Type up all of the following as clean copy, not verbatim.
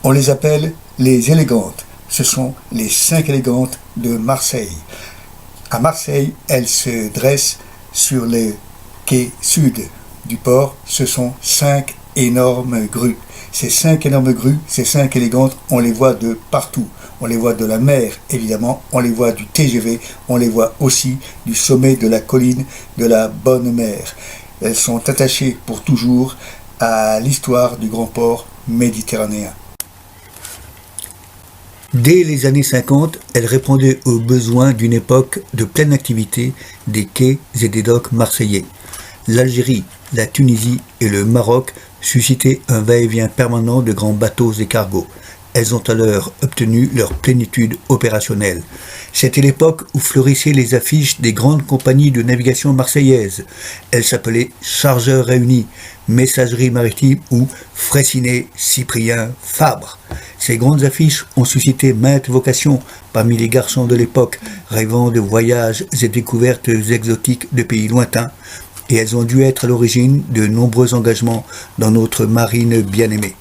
On les appelle les élégantes. Ce sont les 5 élégantes de Marseille. À Marseille, elles se dressent sur le quai sud du port. Ce sont 5 énormes grues. Ces 5 énormes grues, ces 5 élégantes, on les voit de partout. On les voit de la mer, évidemment, on les voit du TGV, on les voit aussi du sommet de la colline de la Bonne Mer. Elles sont attachées pour toujours à l'histoire du grand port méditerranéen. Dès les années 50, elles répondaient aux besoins d'une époque de pleine activité des quais et des docks marseillais. L'Algérie, la Tunisie et le Maroc suscitaient un va-et-vient permanent de grands bateaux et cargos. Elles ont alors obtenu leur plénitude opérationnelle. C'était l'époque où fleurissaient les affiches des grandes compagnies de navigation marseillaises. Elles s'appelaient Chargeurs Réunis, Messagerie Maritime ou Fraissinet, Cyprien, Fabre. Ces grandes affiches ont suscité maintes vocations parmi les garçons de l'époque, rêvant de voyages et découvertes exotiques de pays lointains, et elles ont dû être à l'origine de nombreux engagements dans notre marine bien-aimée.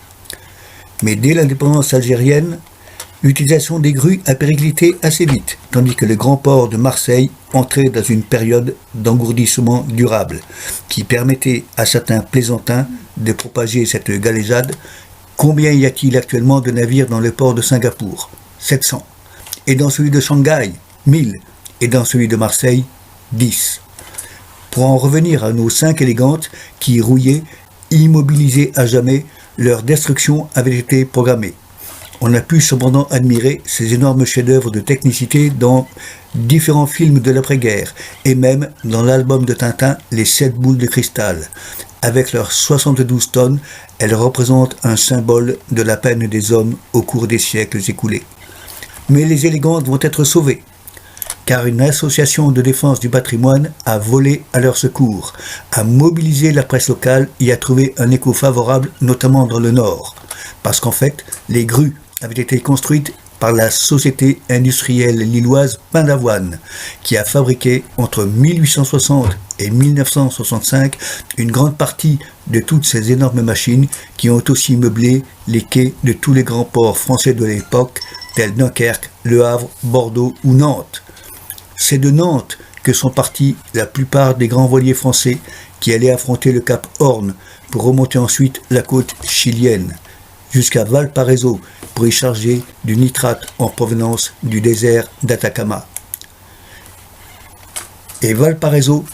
Mais dès l'indépendance algérienne, l'utilisation des grues a périclité assez vite, tandis que le grand port de Marseille entrait dans une période d'engourdissement durable, qui permettait à certains plaisantins de propager cette galéjade. Combien y a-t-il actuellement de navires dans le port de Singapour ? 700. Et dans celui de Shanghai, 1000. Et dans celui de Marseille, 10. Pour en revenir à nos 5 élégantes qui rouillaient, immobilisées à jamais, leur destruction avait été programmée. On a pu cependant admirer ces énormes chefs-d'œuvre de technicité dans différents films de l'après-guerre et même dans l'album de Tintin Les 7 boules de cristal. Avec leurs 72 tonnes, elles représentent un symbole de la peine des hommes au cours des siècles écoulés. Mais les élégantes vont être sauvées, car une association de défense du patrimoine a volé à leur secours, a mobilisé la presse locale et a trouvé un écho favorable, notamment dans le Nord. Parce qu'en fait, les grues avaient été construites par la société industrielle lilloise Pain d'Avoine, qui a fabriqué entre 1860 et 1965 une grande partie de toutes ces énormes machines qui ont aussi meublé les quais de tous les grands ports français de l'époque, tels Dunkerque, Le Havre, Bordeaux ou Nantes. C'est de Nantes que sont partis la plupart des grands voiliers français qui allaient affronter le cap Horn pour remonter ensuite la côte chilienne, jusqu'à Valparaiso pour y charger du nitrate en provenance du désert d'Atacama. Et Valparaiso,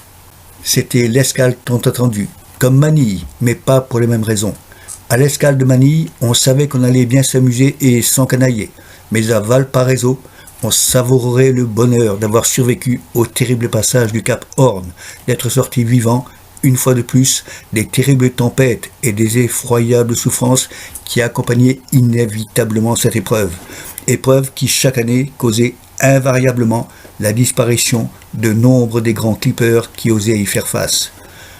c'était l'escale tant attendue, comme Manille, mais pas pour les mêmes raisons. À l'escale de Manille, on savait qu'on allait bien s'amuser et s'encanailler, mais à Valparaiso, on savourerait le bonheur d'avoir survécu au terrible passage du cap Horn, d'être sorti vivant, une fois de plus, des terribles tempêtes et des effroyables souffrances qui accompagnaient inévitablement cette épreuve. Épreuve qui chaque année causait invariablement la disparition de nombre des grands clippers qui osaient y faire face.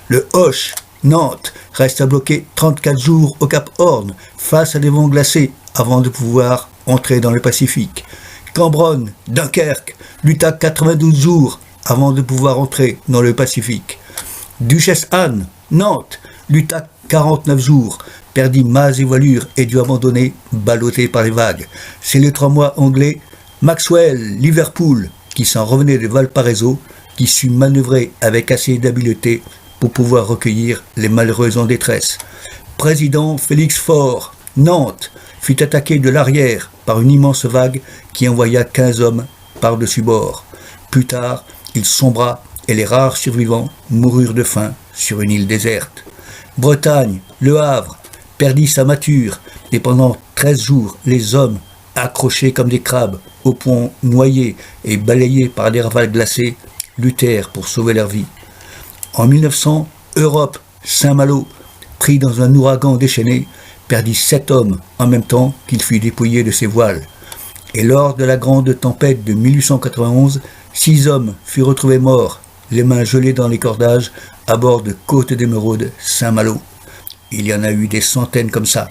Le Hoche, Nantes, reste à bloquer 34 jours au cap Horn, face à des vents glacés, avant de pouvoir entrer dans le Pacifique. Cambronne, Dunkerque, lutta 92 jours avant de pouvoir entrer dans le Pacifique. Duchesse Anne, Nantes, lutta 49 jours, perdit mâts et voilure et dut abandonner, ballotté par les vagues. C'est le 3 mois anglais Maxwell, Liverpool, qui s'en revenait de Valparaiso, qui sut manœuvrer avec assez d'habileté pour pouvoir recueillir les malheureux en détresse. Président Félix Faure, Nantes, fut attaqué de l'arrière par une immense vague qui envoya 15 hommes par-dessus bord. Plus tard, il sombra et les rares survivants moururent de faim sur une île déserte. Bretagne, Le Havre, perdit sa mâture et pendant 13 jours, les hommes, accrochés comme des crabes au pont, noyés et balayés par des rafales glacées, luttèrent pour sauver leur vie. En 1900, Europe, Saint-Malo, pris dans un ouragan déchaîné, perdit 7 hommes en même temps qu'il fut dépouillé de ses voiles. Et lors de la grande tempête de 1891, 6 hommes furent retrouvés morts, les mains gelées dans les cordages, à bord de Côte d'Émeraude, Saint-Malo. Il y en a eu des centaines comme ça.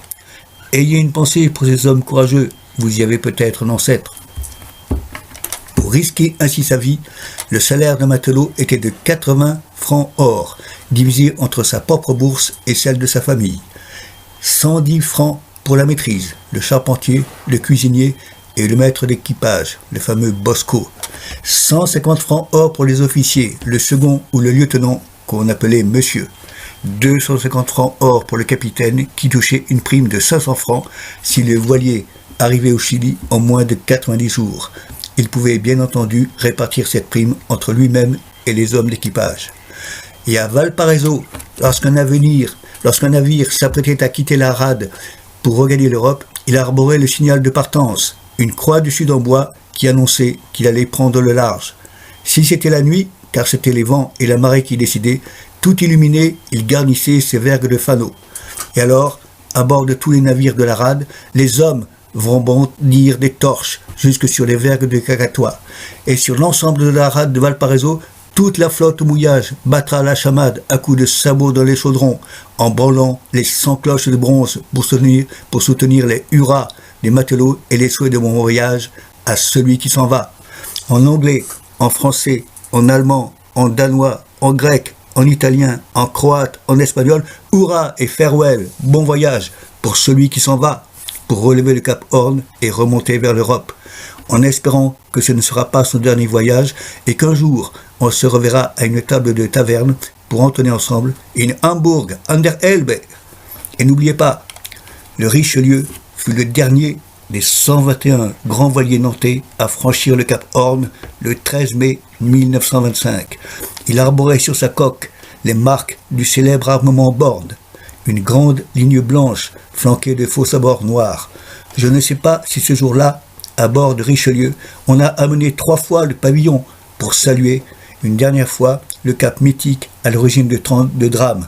Ayez une pensée pour ces hommes courageux, vous y avez peut-être un ancêtre. Pour risquer ainsi sa vie, le salaire d'un matelot était de 80 francs or, divisé entre sa propre bourse et celle de sa famille. 110 francs pour la maîtrise, le charpentier, le cuisinier et le maître d'équipage, le fameux Bosco. 150 francs or pour les officiers, le second ou le lieutenant qu'on appelait monsieur. 250 francs or pour le capitaine qui touchait une prime de 500 francs si le voilier arrivait au Chili en moins de 90 jours. Il pouvait bien entendu répartir cette prime entre lui-même et les hommes d'équipage. Et à Valparaiso, lorsqu'un navire s'apprêtait à quitter la rade pour regagner l'Europe, il arborait le signal de partance, une croix du sud en bois qui annonçait qu'il allait prendre le large. Si c'était la nuit, car c'était les vents et la marée qui décidaient, tout illuminé, il garnissait ses vergues de fanaux. Et alors, à bord de tous les navires de la rade, les hommes vont bondir des torches jusque sur les vergues de Cacatois. Et sur l'ensemble de la rade de Valparaiso, toute la flotte au mouillage battra la chamade à coups de sabots dans les chaudrons, en branlant les 100 cloches de bronze pour soutenir les hurrahs des matelots et les souhaits de bon voyage à celui qui s'en va. En anglais, en français, en allemand, en danois, en grec, en italien, en croate, en espagnol, hurrah et farewell, bon voyage pour celui qui s'en va, pour relever le cap Horn et remonter vers l'Europe, en espérant que ce ne sera pas son dernier voyage et qu'un jour on se reverra à une table de taverne pour entonner ensemble in Hamburg an der Elbe. Et n'oubliez pas, le Richelieu fut le dernier des 121 grands voiliers nantais à franchir le cap Horn le 13 mai 1925. Il arborait sur sa coque les marques du célèbre armement Bord, une grande ligne blanche flanquée de faux sabords noirs. Je ne sais pas si ce jour-là, à bord de Richelieu, on a amené 3 fois le pavillon pour saluer une dernière fois le cap mythique à l'origine de drames.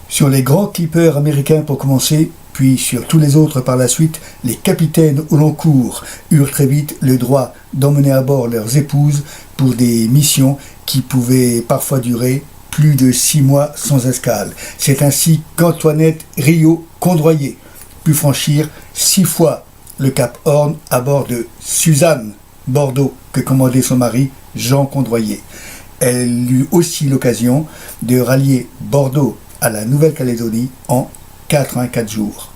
Sur les grands clippers américains pour commencer, puis sur tous les autres par la suite, les capitaines au long cours eurent très vite le droit d'emmener à bord leurs épouses pour des missions qui pouvaient parfois durer plus de 6 mois sans escale. C'est ainsi qu'Antoinette Riault-Condroyer put franchir 6 fois le cap Horn à bord de Suzanne Bordeaux que commandait son mari Jean Condroyer. Elle eut aussi l'occasion de rallier Bordeaux à la Nouvelle-Calédonie en 84 jours.